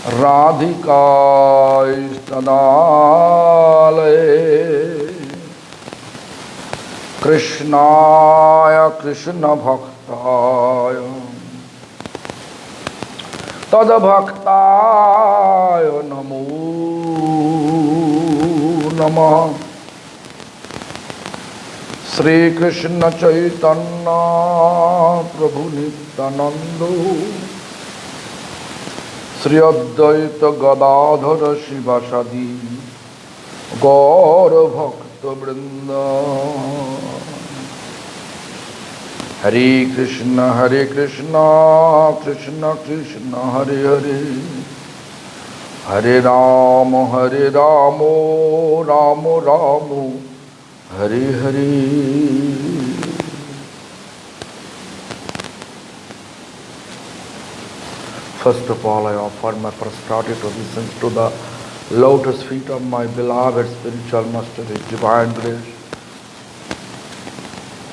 राधिकास्तदालये कृष्णाय कृष्ण भक्ताय तद्भक्ताय नमो नमः। श्री कृष्ण चैतन्य प्रभु नित्यानंद श्री अद्वैत गदाधर शिवासादि गौर भक्त वृंद। हरे कृष्ण कृष्ण कृष्ण हरे हरे, हरे Ram Ram Ram Hare Hare. First of all, I offer my prostrated obeisance to the lotus feet of my beloved spiritual master, His Divine Grace,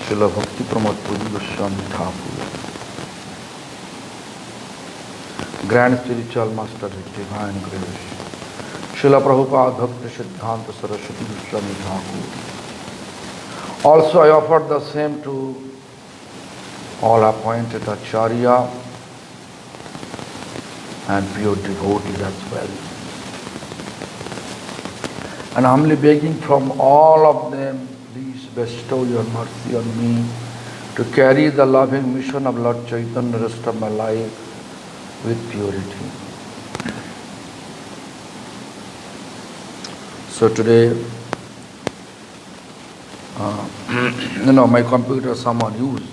Srila Bhakti Pramod Puri Goswami Thakur, Grand Spiritual Master, His Divine Grace, Srila Prabhupada Bhakti Siddhanta Saraswati Goswami Thakur. Also, I offer the same to all appointed Acharya and pure devotees as well. And humbly begging from all of them, please bestow your mercy on me to carry the loving mission of Lord Chaitanya the rest of my life with purity. So today, my computer someone used,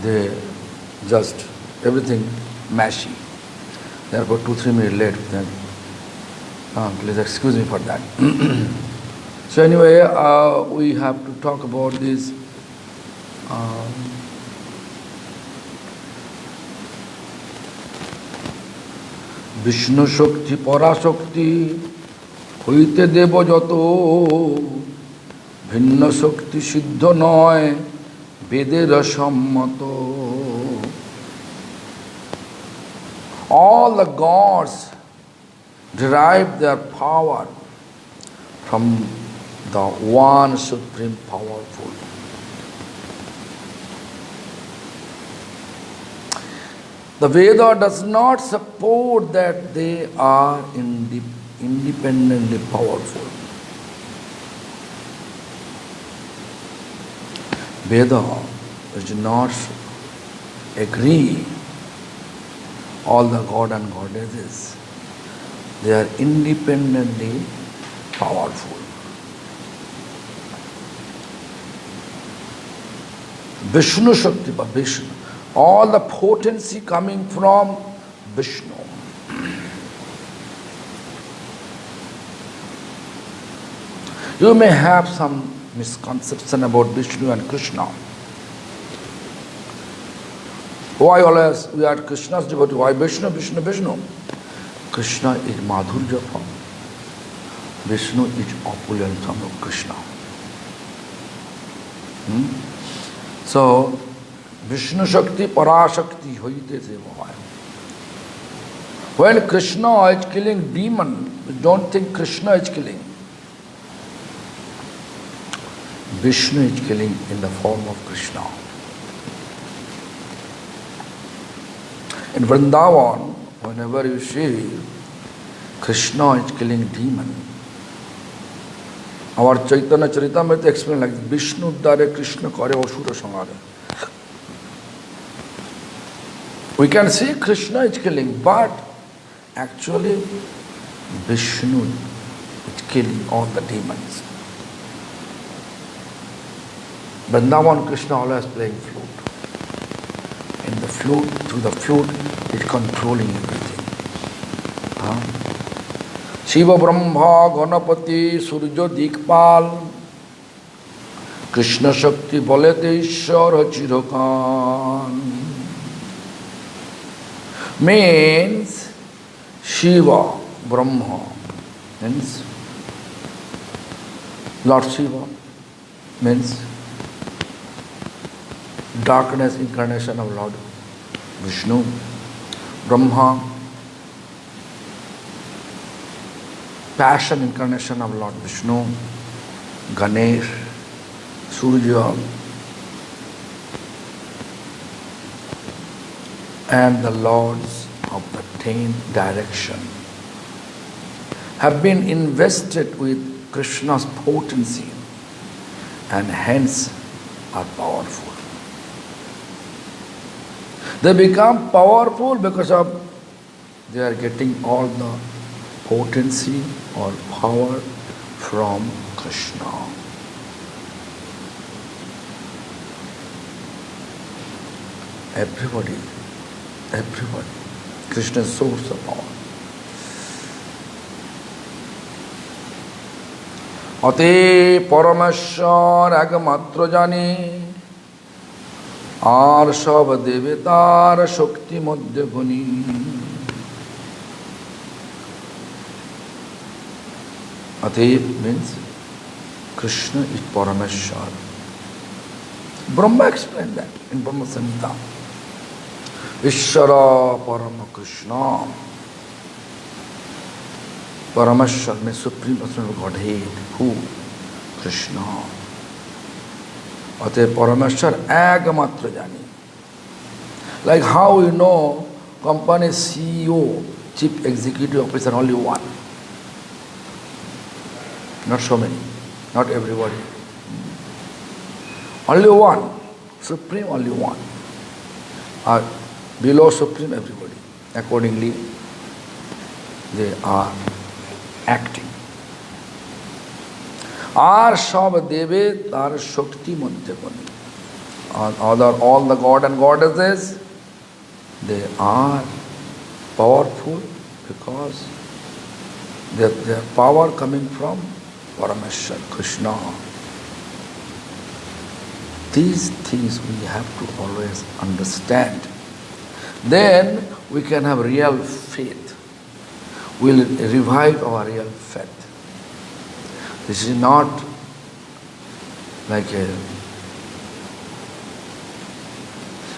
they just everything mashy. Therefore, 2-3 minutes late. Then, please excuse me for that. So anyway, we have to talk about this. Vishnu Shakti Parashakti হইতে দেব যত ভিন্ন শক্তি সিদ্ধ নয় বেদের সম্মত। All the gods derive their power from the one supreme powerful. The Veda does not support that they are independently powerful. Veda does not agree all the god and goddesses. They are independently powerful. Vishnu Shakti, Vishnu. All the potency coming from Vishnu. You may have some misconception about Vishnu and Krishna. Why always we are Krishna's devotee? Why Vishnu, Vishnu, Vishnu? Krishna is Madhurya form. Vishnu is opulent form of Krishna. So, Vishnu Shakti, Parashakti, hoite seva. When Krishna is killing demon, don't think Krishna is killing. Vishnu is killing in the form of Krishna. In Vrindavan, whenever you see Krishna is killing demon, our Chaitanya Charitamrita explains like Vishnu Dare Krishna Kare Asura Samhare. We can see Krishna is killing, but actually Vishnu is killing all the demons. Vrindavan Krishna always playing flute. In the flute, through the flute, is controlling everything. Shiva Brahma Ganapati Surya Dikpal Krishna Shakti Bolete Ishwara Chirokan means Shiva Brahma means Lord Shiva means darkness incarnation of Lord Vishnu. Brahma passion incarnation of Lord Vishnu, Ganesh, Surya, and the lords of the 10 direction have been invested with Krishna's potency and hence are powerful. They become powerful because of they are getting all the potency or power from Krishna. Everybody. Krishna is source of power. অতে পরমেশ্বর একমাত্র জানে, আর সব দেবতার শক্তি মধ্যে গুণী। Atev means Krishna is Parameshwar. Brahma explained that in Brahma Samhita. Ishvara Parama Krishna. Parameshwar means Supreme Personal Godhead. Who? Krishna. Atev Parameshwar Ekmatra Jani. Like how you know company CEO, Chief Executive Officer, only one. Not so many, not everybody. Only one, Supreme only one. Or below Supreme everybody. Accordingly, they are acting. Ar sab deve tar shakti madhya bani. All the God and goddesses, they are powerful because their power coming from Parameshwar, Krishna. These things we have to always understand. Then we can have real faith. We'll revive our real faith. This is not like a...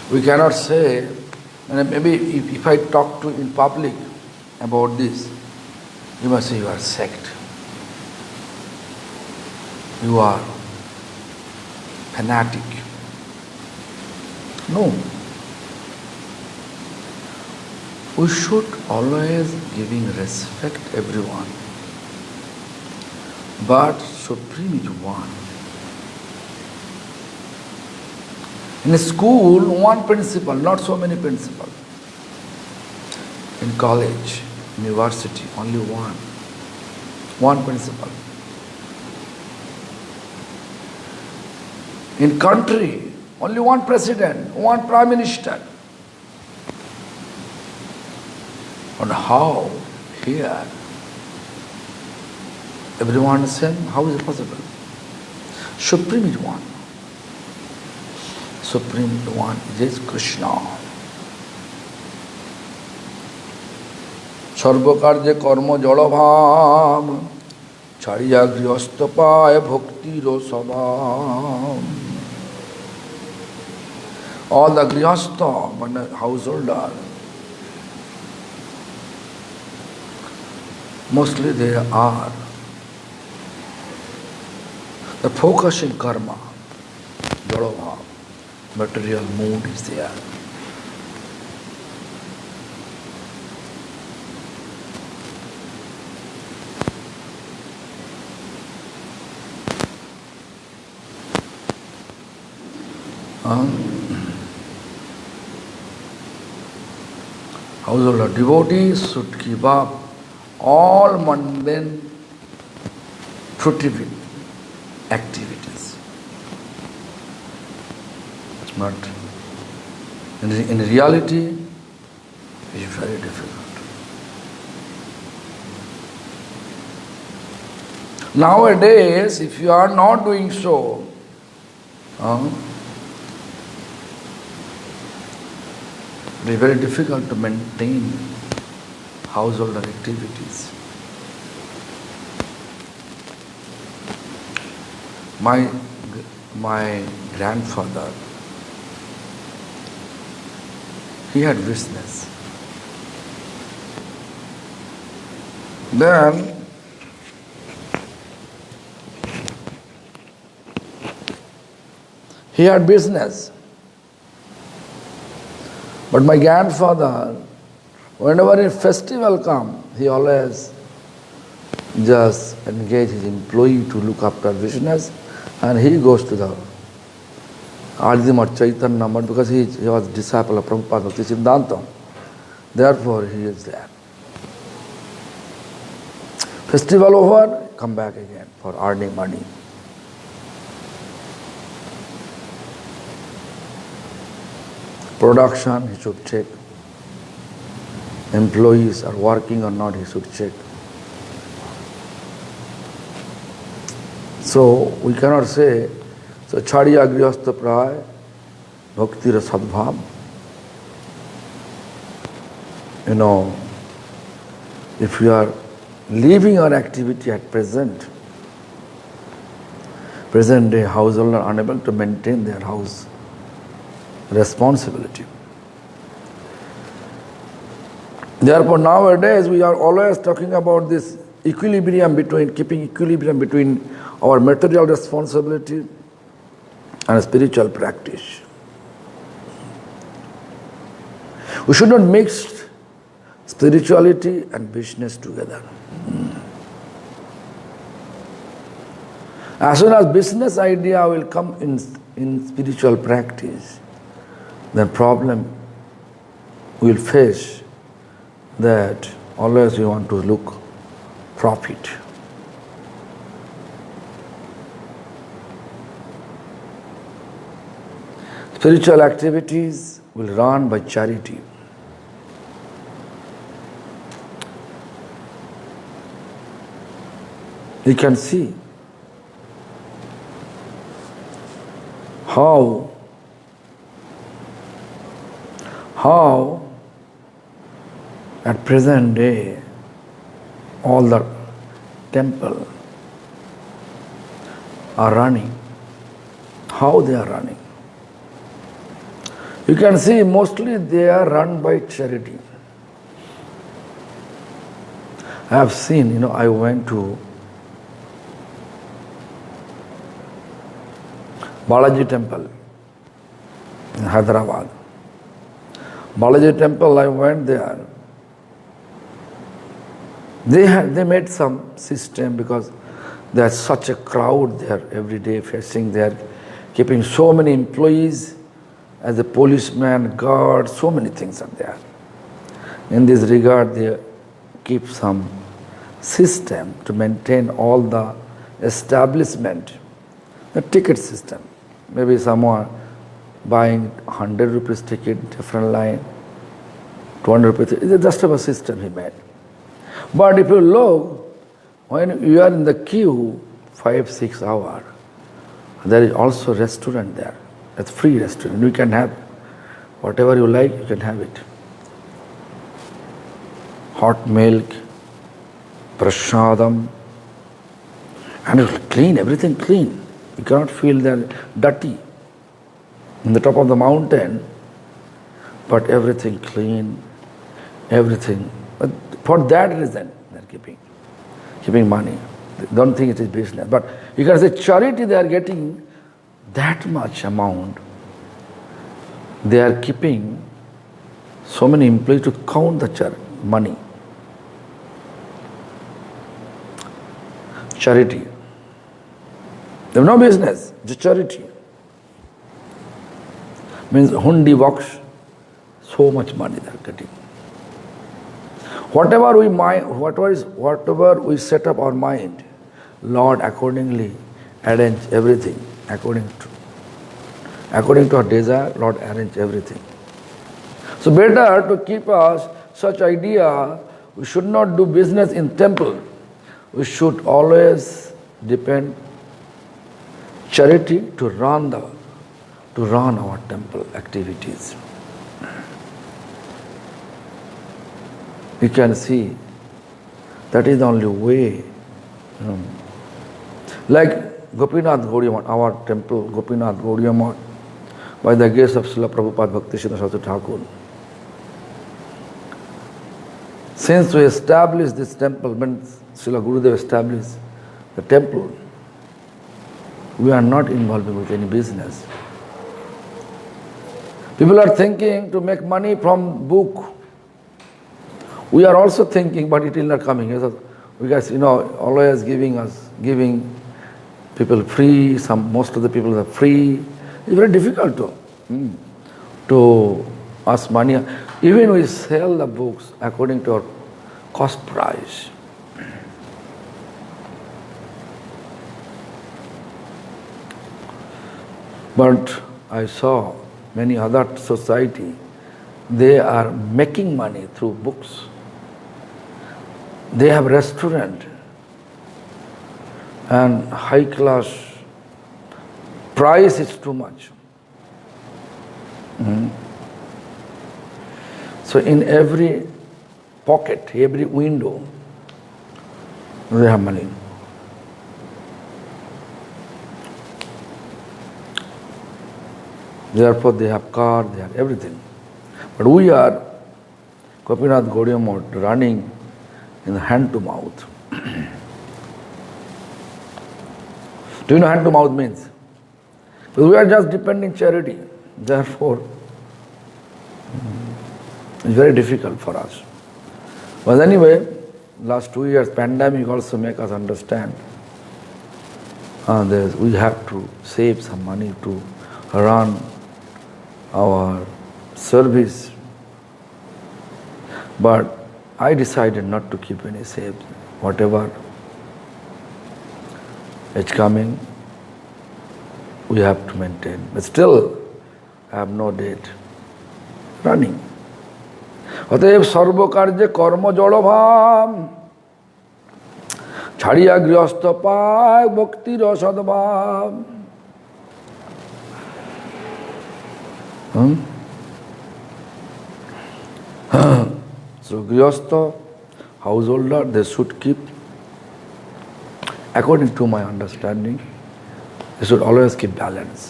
We cannot say, maybe if I talk to in public about this, you must say you are sect. You are fanatic. No. We should always giving respect everyone. But Supreme is one. In a school, one principal, not so many principals. In college, university, only one. One principal. In country, only one president, one prime minister. And how here everyone is same? How is it possible? Supreme is one. Supreme one is Krishna. সর্বকার্যে কর্ম জড়ভাব ছাড়িয়া গৃহস্থ পায় ভক্তির স্বভাব। All the grihastha, householder, mostly they are the focus in karma, jadabha, material mood is there. Householder devotees should give up all mundane fruitive activities. But in reality, it is very difficult. Nowadays, if you are not doing so, it is very difficult to maintain household activities. My grandfather, he had business. Then He had business. But my grandfather, whenever a festival come, he always just engage his employee to look after business, and he goes to the Adimat Chaitanya Math because he was disciple of Prabhupada Bhakti Siddhanta. Therefore, he is there. Festival over, come back again for earning money. Production, he should check. Employees are working or not, he should check. So we cannot say, so chadiya grihastha pray, bhakti ra sadbhav. If you are leaving your activity at present day householder are unable to maintain their house responsibility. Therefore, nowadays we are always talking about this equilibrium between, keeping equilibrium between our material responsibility and spiritual practice. We should not mix spirituality and business together. As soon as business idea will come in spiritual practice, the problem we will face that always we want to look profit. Spiritual activities will run by charity. You can see how at present day all the temple are running. How they are running? You can see mostly they are run by charity. I have seen, I went to Balaji temple in Hyderabad. Balaji temple, I went there. They made some system because there's such a crowd there every day facing there, keeping so many employees as a policeman, guard, so many things are there. In this regard, they keep some system to maintain all the establishment, the ticket system. Maybe someone buying 100 rupees ticket, different line, 200 rupees, it's just a system he made. But if you look, when you are in the queue 5-6 hours, there is also restaurant there. It's free restaurant. You can have whatever you like, you can have it. Hot milk, prasadam, and it's clean, everything clean. You cannot feel they're dirty. In the top of the mountain, but everything clean, everything. But for that reason, they're keeping money. They don't think it is business. But you can say charity, they are getting that much amount. They are keeping so many employees to count the money. Charity. They have no business, just charity. Means hundi box, so much money they are getting. Whatever we set up our mind, Lord accordingly arrange everything according to our desire. Lord arrange everything. So better to keep us such idea. We should not do business in temple. We should always depend charity to run our temple activities. You can see that is the only way. Like Gopinath Gaudiya Math, our temple, Gopinath Gaudiya Math, by the grace of Srila Prabhupada Bhaktisiddhanta Saraswati Thakur. Since we established this temple, when Srila Gurudev established the temple, we are not involved with any business. People are thinking to make money from book. We are also thinking, but it is not coming. Because always giving people free. Most of the people are free. It's very difficult to ask money. Even we sell the books according to our cost price. But I saw many other society, they are making money through books. They have restaurant and high class. Price is too much. So in every pocket, every window, they have money. Therefore they have car, they have everything. But we are, Gopinath Gaudiya Math, running in hand to mouth. Do you know hand to mouth means? Because we are just depending charity. Therefore, it's very difficult for us. But anyway, last 2 years, pandemic also make us understand. We have to save some money to run our service. But I decided not to keep any saved. Whatever is coming, we have to maintain. But still, I have no date. Running. অতএব সর্বকার্যে কর্ম জড়ভাব ছাড়িয়া গৃহস্থ পায় ভক্তির সদ্ভাব. So grihastha, householder, they should keep, according to my understanding, they should always keep balance.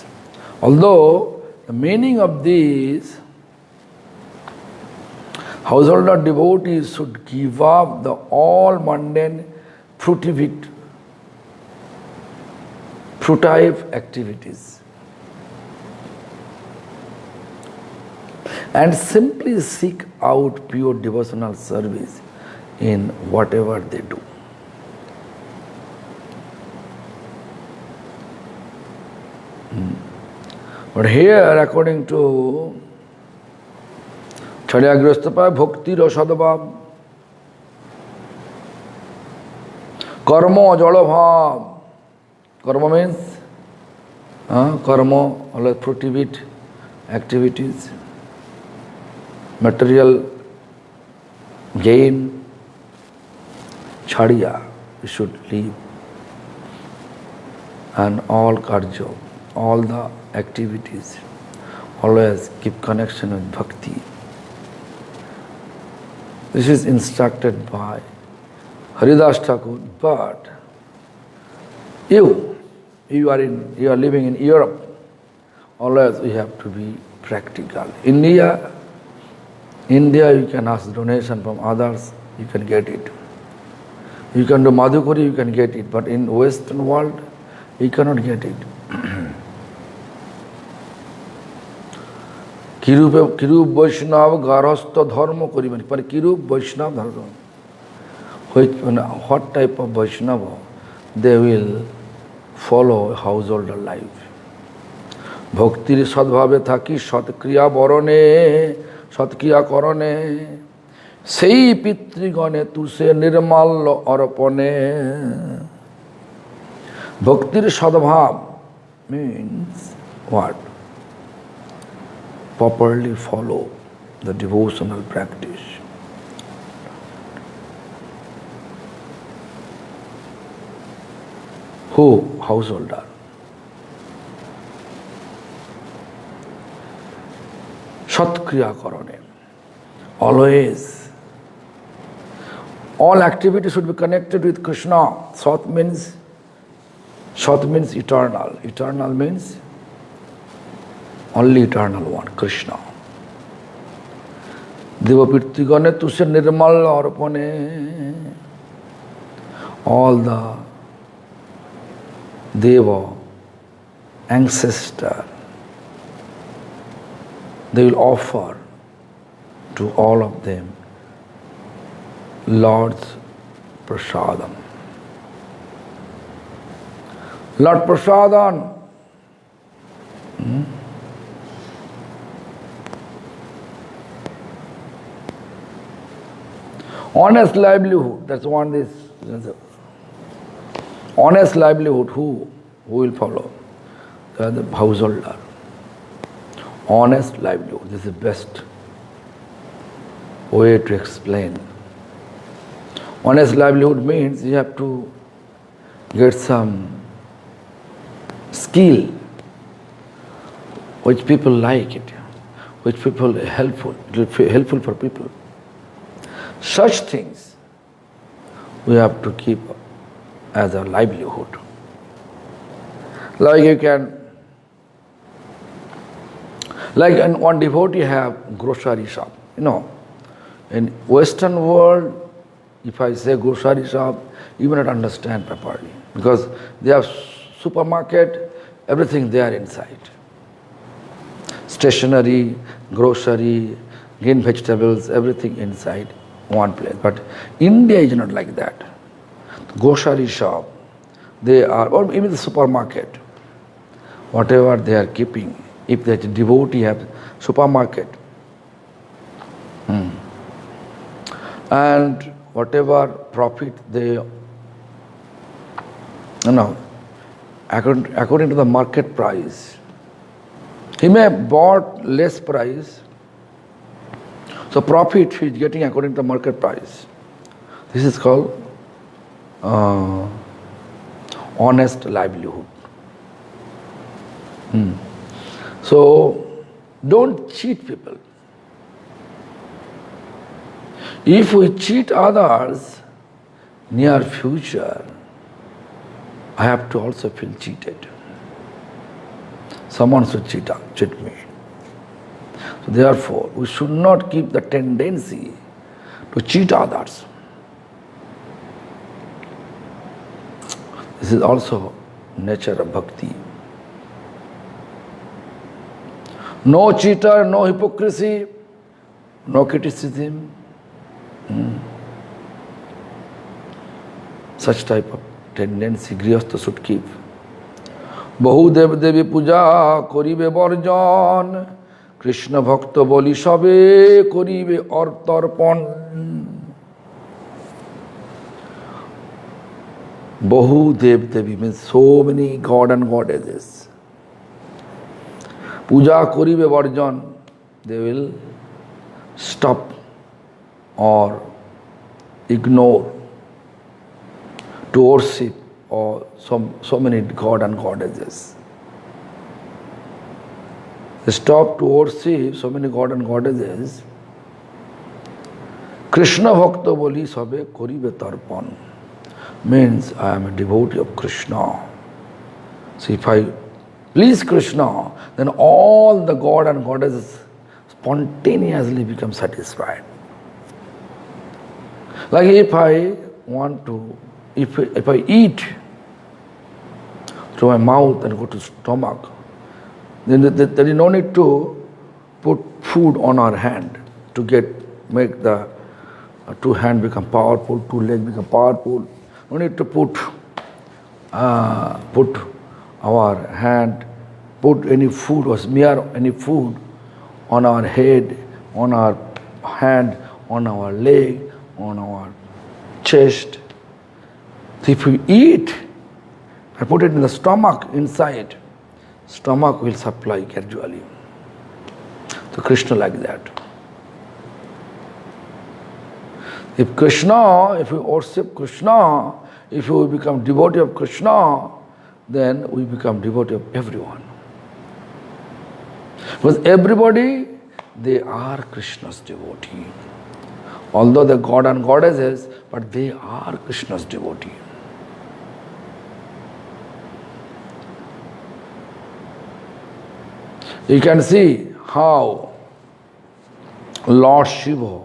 Although the meaning of this, householder devotees should give up the all mundane fruitive activities and simply seek out pure devotional service in whatever they do. But here, according to Chadyagrastapa, Bhakti Rasadabhav, Karma Jalabhav. Karma means karma, all fruitive activities, material gain, chadiya, we should leave. And all karja, all the activities, always keep connection with bhakti. This is instructed by Haridas Thakur, but you are living in Europe, always we have to be practical. India, you can ask donation from others, you can get it. You can do Madhukuri, you can get it, but in Western world, you cannot get it. Kirup Vaishnava Garastha Dharma Koriban. But Kirup Vaishnava Dharma. What type of Vaishnava? They will follow householder life. Bhaktir sadbhave thaki satkriya borone, satkriya korone, sei pitrigone tuse nirmal arpone. Bhaktir sadbhav means what? Properly follow the devotional practice. Who? Householder. Satkriya karane. Always. All activity should be connected with Krishna. Sat means eternal. Eternal means only eternal one, Krishna. Devapirtigane tuse nirmal arpane. All the Deva, ancestor, they will offer to all of them Lord's prasadam. Lord prasadam. Honest livelihood, that's one this. Honest livelihood, who will follow? The householder. Honest livelihood, this is the best way to explain. Honest livelihood means you have to get some skill which people like it, which people are helpful, it will be helpful for people. Such things we have to keep as a livelihood. Like you can, like one devotee have grocery shop. You know, in Western world, if I say grocery shop, you will not understand properly because they have supermarket, everything there inside. Stationery, grocery, green vegetables, everything inside one place. But India is not like that. Grocery shop, they are, or even the supermarket, whatever they are keeping, if the devotee have supermarket, and whatever profit they, according to the market price, he may have bought less price, so profit he is getting according to the market price. This is called honest livelihood. So don't cheat people. If we cheat others, near future, I have to also feel cheated. Someone should cheat me. So therefore, we should not keep the tendency to cheat others. This is also nature of bhakti. No cheater, no hypocrisy, no criticism. Such type of tendency Grihastha should keep. Bahu dev devi puja koribe borjon, Krishna bhakta boli sabe koribe artarpan. Bahu dev devi means so many god and goddesses. Puja koribe borjon, they will stop or ignore to worship or so many god and goddesses. They stop to worship so many god and goddesses. Krishna bhakta boli sabe koribe tarpan means I am a devotee of Krishna. So if I please Krishna, then all the god and goddesses spontaneously become satisfied. Like if I want to, if I eat through my mouth and go to stomach, then there is no need to put food on our hand to make the two hands become powerful, two legs become powerful. No need to put our hand, put any food or smear any food on our head, on our hand, on our leg, on our chest. So if we eat and put it in the stomach inside, stomach will supply gradually. So Krishna like that. If we worship Krishna, if we become devotee of Krishna, then we become devotee of everyone. Because everybody, they are Krishna's devotee. Although they are god and goddesses, but they are Krishna's devotee. You can see how Lord Shiva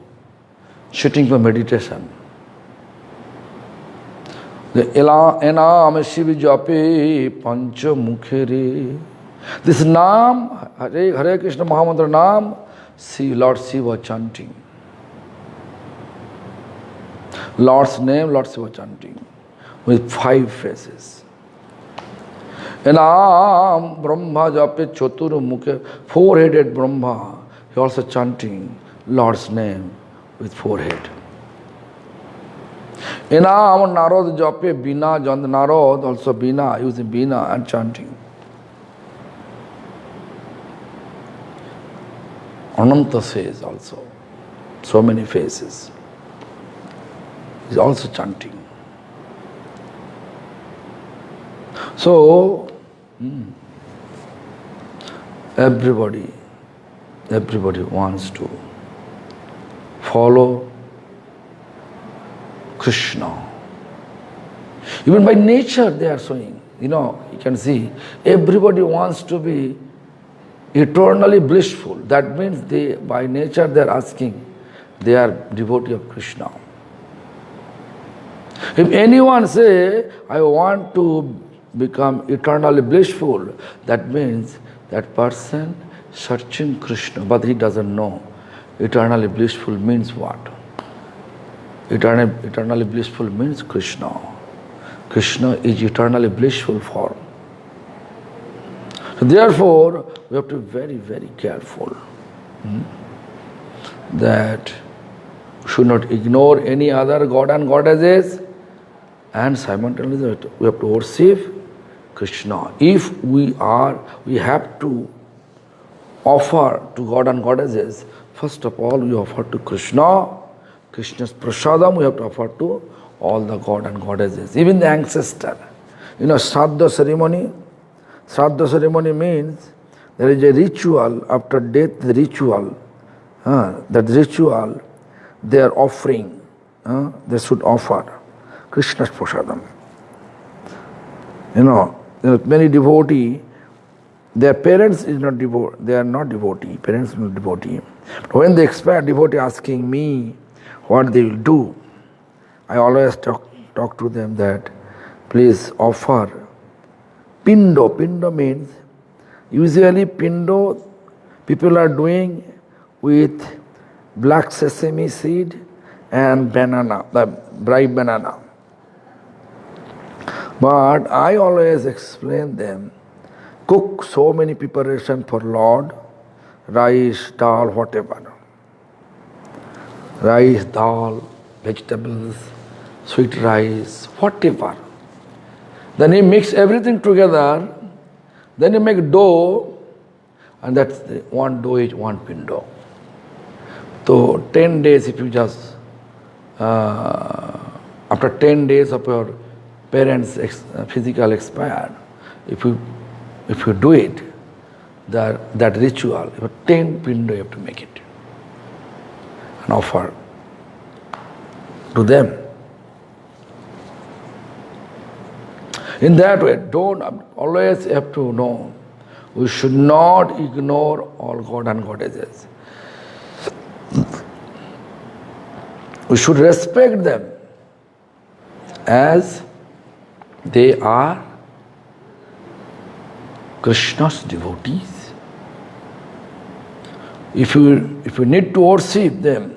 sitting for meditation. The enam Shiva jape pancha mukhere. This Nam Hare Krishna Mahamantra Nam, see Lord Shiva chanting. Lord's name, Lord Shiva chanting with 5 faces. Enam Brahma Jape Chatur Mukhe, 4-headed Brahma, he also chanting Lord's name with 4 head. Enam Narad Jape Bina Jand, Narad also Bina, using Bina and chanting. Ananta says also, so many faces. He's also chanting. So, everybody wants to follow Krishna. Even by nature they are showing. You can see, everybody wants to be eternally blissful. That means by nature they are asking, they are devotee of Krishna. If anyone say, I want to become eternally blissful, that means that person searching Krishna, but he doesn't know eternally blissful means what. Eternally blissful means Krishna. Krishna is eternally blissful form. So therefore, we have to be very, very careful that we should not ignore any other god and goddesses, and simultaneously we have to worship Krishna. If we have to offer to god and goddesses, first of all we offer to Krishna. Krishna's prasadam we have to offer to all the god and goddesses, even the ancestor. Shraddha ceremony. Shraddha ceremony means there is a ritual after death. The ritual, that ritual they are offering. They should offer Krishna's prasadam. Many devotee, their parents is not devotee. They are not devotee. Parents are not devotee. But when they expire, devotee asking me what they will do, I always talk to them that please offer pindo. Pindo means, usually pindo people are doing with black sesame seed and banana, the dry banana. But I always explain them, cook so many preparation for Lord, rice, dal, whatever. Rice, dal, vegetables, sweet rice, whatever. Then you mix everything together, then you make dough, and that's one dough is one pindo. So 10 days, if you just, after 10 days of your parents' physical expired, if you do it, that ritual, 10 pindo you have to make it and offer to them. In that way, always have to know, we should not ignore all god and goddesses. We should respect them as they are Krishna's devotees. If you need to worship them,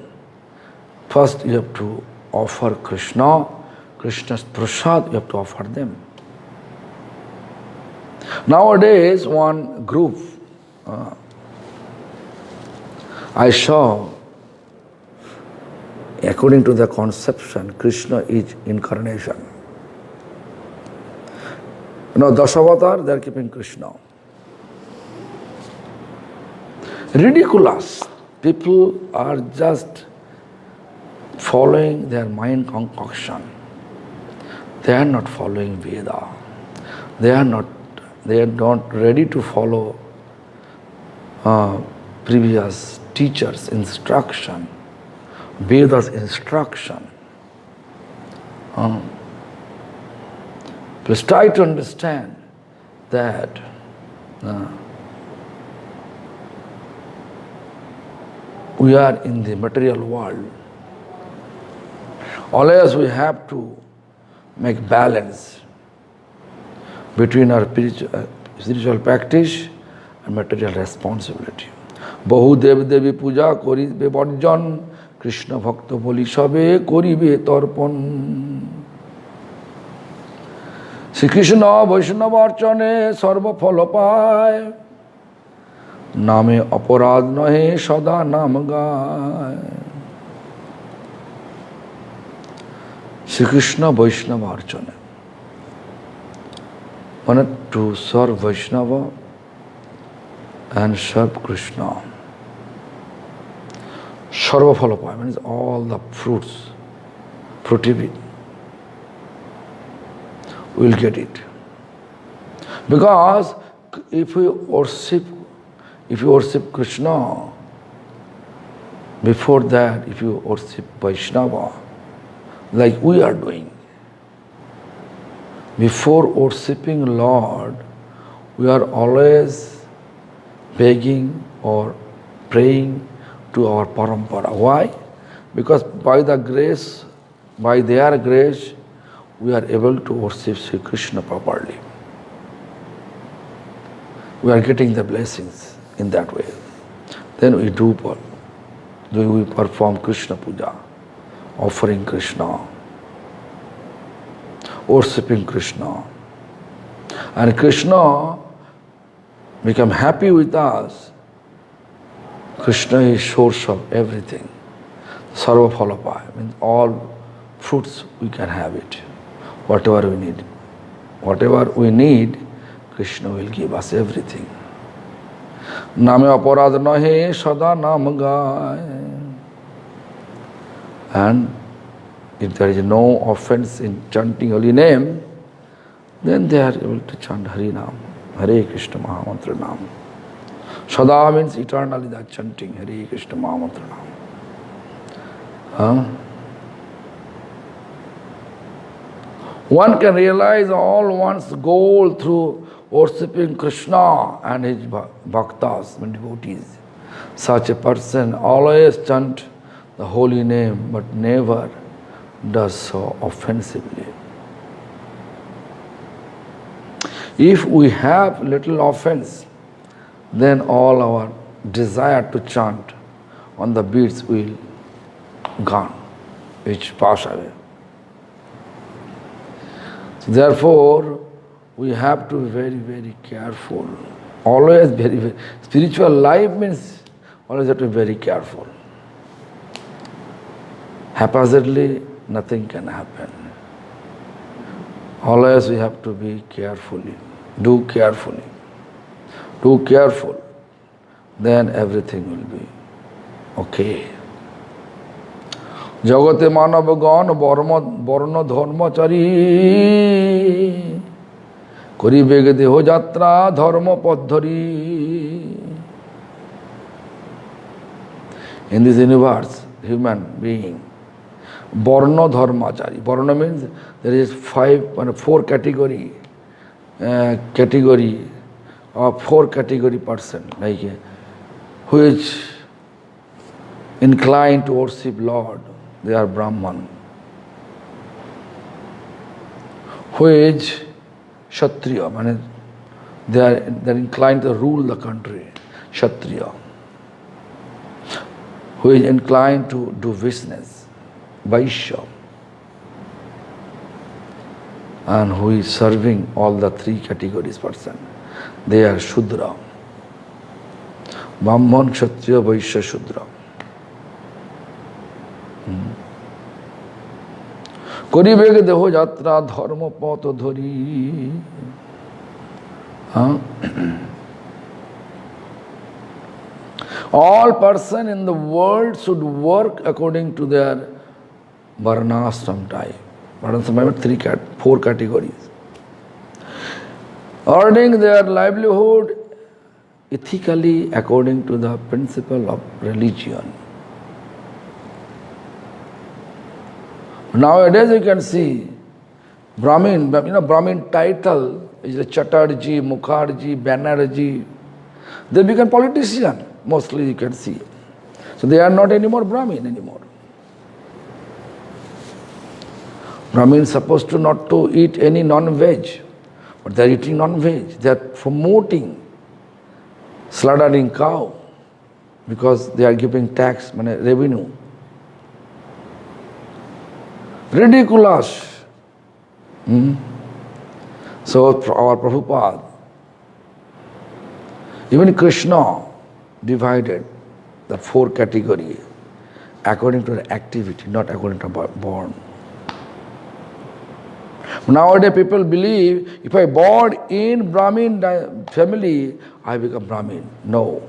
first you have to offer Krishna's prasad, you have to offer them. Nowadays, one group I saw, according to the conception, Krishna is incarnation. Dasavatar, they are keeping Krishna. Ridiculous. People are just following their mind concoction. They are not following Veda. They are not ready to follow previous teachers' instruction, Veda's instruction. Please try to understand that we are in the material world. Always we have to make balance between our spiritual practice and material responsibility. বহু দেব দেবী পূজা করিবে বর্জন, কৃষ্ণ ভক্ত বলি সবে করিবে তর্পণ। শ্রীকৃষ্ণ বৈষ্ণব অর্চনে সর্বফল পায়, নামে অপরাধ নহে সদা নাম গায়। শ্রীকৃষ্ণ বৈষ্ণব অর্চনে মানে to serve Vaishnava and serve Krishna. Sarvaphalapa means all the fruits, fruitivity, we will get it. Because if you worship Krishna, before that, if you worship Vaishnava, like we are doing, before worshipping Lord, we are always begging or praying to our parampara. Why? Because by the grace, by their grace, we are able to worship Sri Krishna properly. We are getting the blessings in that way. Then we perform Krishna puja, offering Krishna, worshipping Krishna. And Krishna become happy with us. Krishna is source of everything. Sarvaphalapa means all fruits we can have it. Whatever we need. Whatever we need, Krishna will give us everything. Name aparad nahe sada nam gaye. And if there is no offense in chanting holy name, then they are able to chant Hari Nam, Hare Krishna Mahamantra Nam. Sada means eternally they are chanting Hare Krishna Mahamantra Nam. One can realize all one's goal through worshipping Krishna and his bhaktas, devotees. Such a person always chant the holy name but never does so offensively. If we have little offense, then all our desire to chant on the beats will gone, which pass away. So therefore, we have to be very, very careful. Always very, very spiritual life means always have to be very careful. Haphazardly, nothing can happen. Always we have to be carefully. Do carefully. Do careful. Then everything will be okay. Jagate manavagan borno dharmachari kori bege deho jatra dharma padhari. In this universe, human being, Borno Dharmachari. Borno means there is four category person, like who is inclined to worship Lord, they are Brahman. Who is Kshatriya, they are inclined to rule the country, Kshatriya. Who is inclined to do business, Vaishya, and who is serving all the three categories person, they are Shudra. Brahman, Kshatriya, Vaishya, Shudra. Kori bege deho jatra dharma pato dhari. All person in the world should work according to their varnashram type. Varnashram, four categories. Earning their livelihood ethically according to the principle of religion. Nowadays you can see Brahmin, Brahmin title is Chatterjee, Mukherjee, Banerjee. They become politicians, mostly you can see. So they are not anymore Brahmin anymore. Brahmins supposed to not to eat any non-veg, but they are eating non-veg. They are promoting slaughtering cow because they are giving tax, revenue. Ridiculous. So our Prabhupada, even Krishna divided the 4 categories according to the activity, not according to born. Nowadays people believe if I born in Brahmin family, I become Brahmin. No.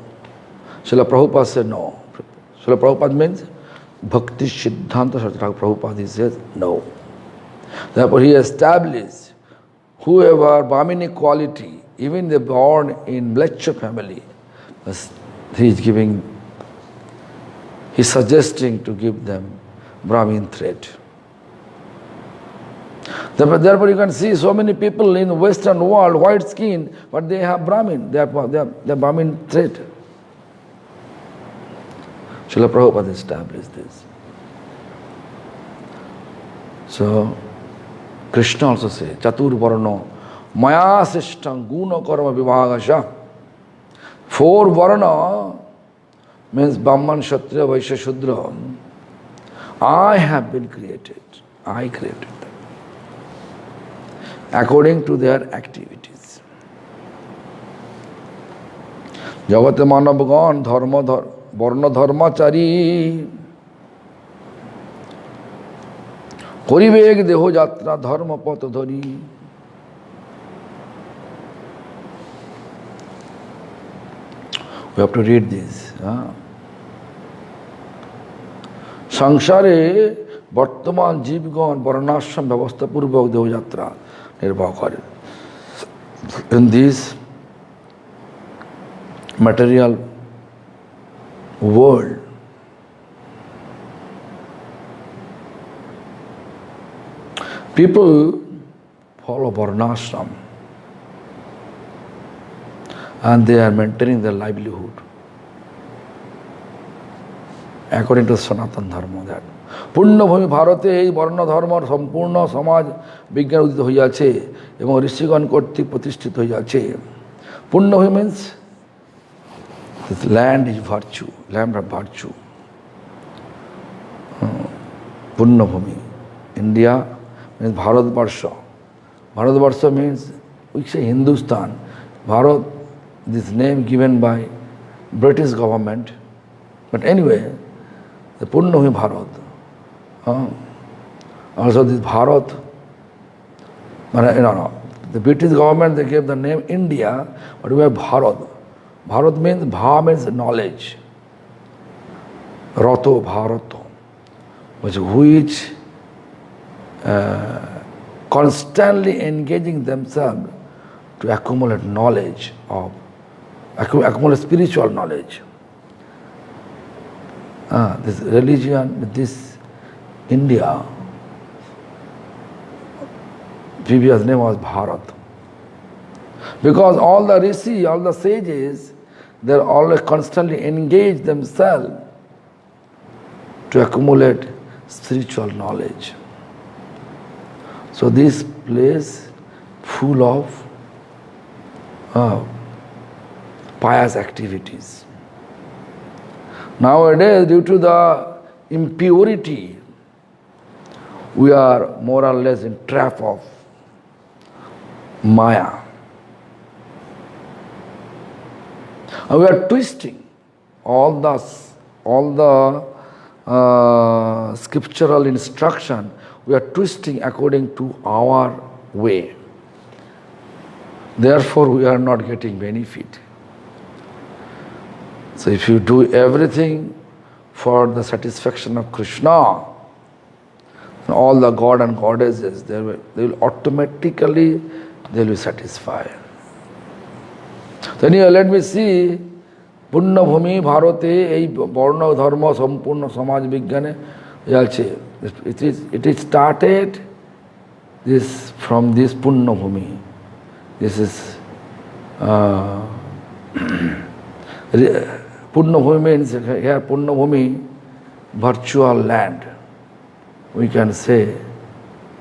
Srila Prabhupada said no. Srila Prabhupada means Bhakti Siddhanta Saraswati Prabhupada, he says no. Therefore he established whoever Brahminic quality, even they born in Mleccha family, he's suggesting to give them Brahmin thread. Therefore you can see so many people in the Western world, white skin, but they have Brahmin, they are Brahmin thread. Srila Prabhupada established this. So Krishna also says, Chatur Varno Maya Sishtam Guna Karma Vibhagasha. 4 Varna means Brahman, Kshatriya, Vaishya, Shudra. I have been created. I created them according to their activities. Jagate Manavgan Varna Dharmachari Koribeg Deho Jatra Dharma Patadhari. We have to read this. Sangsare Bartaman Jibgan Varnashram Vyavastha Purvak Deho Jatra Nirbhav Kare. In this material world, people follow Varnashram and they are maintaining their livelihood according to Sanatan Dharma. That পুণ্যভূমি ভারতে এই বর্ণ ধর্মর সম্পূর্ণ সমাজ বিজ্ঞান উদিত হইয়াছে এবং ঋষিগণ কর্তৃক প্রতিষ্ঠিত হইয়াছে। পুণ্যভূমি means this land is virtue, land of virtue. পুণ্যভূমি, India means Bharatvarsha. Bharatvarsha means we say Hindustan. Bharat, this name given by British government. But anyway, the Punnabhumi Bharat. Also this Bharat, the British government, they gave the name India, but we have Bharat. Bharat means, Bha means knowledge. Rato, Bharato, which constantly engaging themselves to accumulate knowledge accumulate spiritual knowledge. This religion, this India, previous name was Bharat. Because all the rishi, all the sages, they are always constantly engaged themselves to accumulate spiritual knowledge. So this place full of pious activities. Nowadays, due to the impurity, we are more or less in trap of Maya. And we are twisting all the scriptural instruction. We are twisting according to our way. Therefore, we are not getting benefit. So if you do everything for the satisfaction of Krishna, all the god and goddesses, they will automatically be satisfied. Then here let me see, Punnabhumi Bharate, ei Varna Dharma Sampurna Samaj Vigyane, it is started from this Punnabhumi. This is Punnabhumi means here Punnabhumi, virtual land. We can say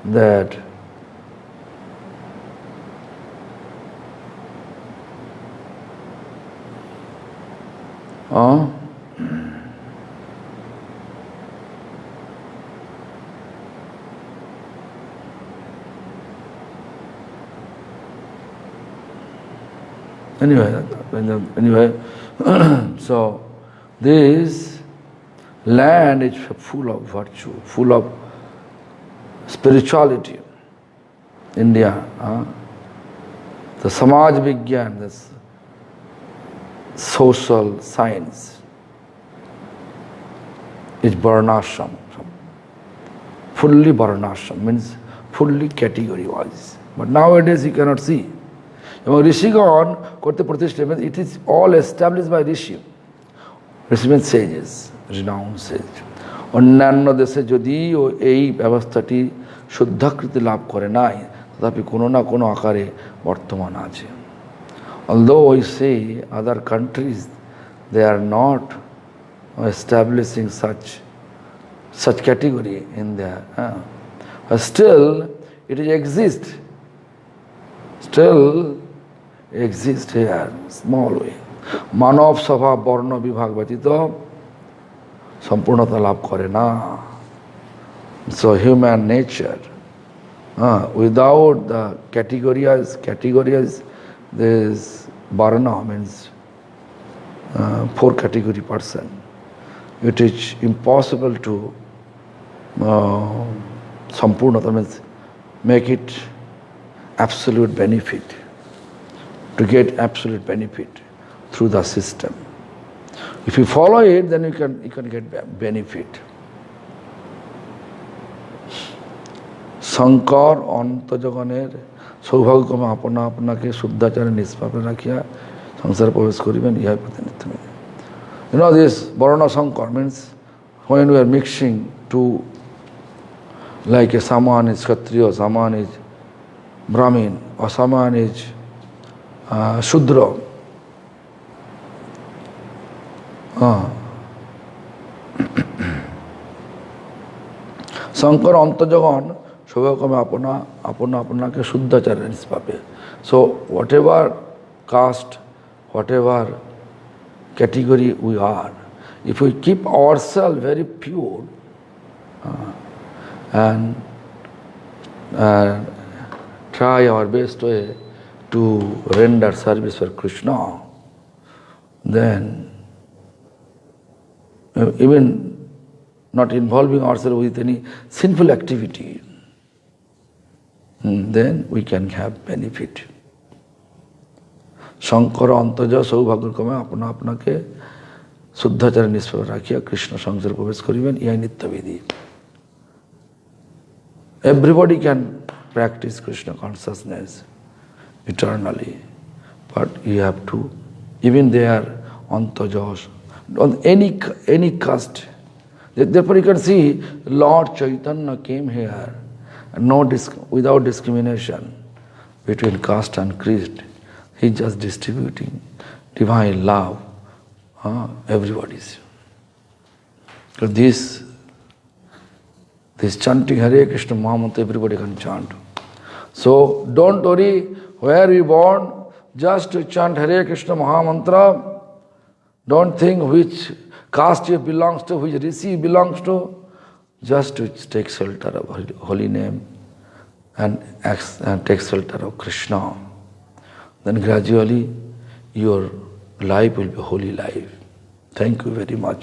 that Anyway, so this land is full of virtue, full of spirituality. India, the Samaj Vigyan, this social science is Varnashram. Fully Varnashram means fully category wise. But nowadays you cannot see. এবং ঋষিগণ করতে প্রতিষ্ঠা, it is all established by Rishi. Rishi means sages, renowned sage. অন্যান্য দেশে যদিও এই ব্যবস্থাটি শুদ্ধাকৃতি লাভ করে নাই, তথাপি কোনো না কোনো আকারে বর্তমান আছে. Although we say other countries, they are not establishing such category in their, but still it exists. Still exist here, small way. মানব স্বভাব বর্ণ বিভাগ ব্যতীত সম্পূর্ণতা লাভ করে না. So human nature, without the categories, this varna means 4 category person. It is impossible to sampurnata means make it absolute benefit, to get absolute benefit through the system. If you follow it, then you can get benefit. Shankar অন্তজগণের সৌভাগ্যক্রমে আপনা আপনাকে শুদ্ধাচারে নিষ্পাপে রাখিয়া সংসারে প্রবেশ করিবেন, ইহাই প্রতিনিধিত্ব। You know this Varna Sankar means when we are mixing two, like a Saman is Kshatriya, Saman is Brahmin, or Saman is Shudra. Shankar অন্তজগণ সৌভাগ্যক্রমে আপনা আপনাকে শুদ্ধাচারে নিষ্পাপে. So whatever caste, whatever category we are, if we keep ourselves very pure and try our best way to render service for Krishna, then even not involving ourselves with any sinful activity, then we can have benefit. Shankar অন্তজ সৌভাগ্যক্রমে আপনা আপনাকে শুদ্ধাচারে নিষ্পাপ রাখিয়া কৃষ্ণ সংসারে প্রবেশ করিবেন, ইহাই নিত্যবিধি. Everybody can practice Krishna consciousness eternally, but you have to, even there antajas, on any caste. Therefore you can see Lord Chaitanya came here without discrimination between caste and creed. He just distributing divine love, everybody's. Because this chanting Hare Krishna Mahamantra, everybody can chant. So don't worry where you born, just to chant Hare Krishna Mahamantra. Don't think which caste you belongs to, which rishi belongs to. Just to take shelter of holy name and take shelter of Krishna. Then gradually your life will be holy life. Thank you very much.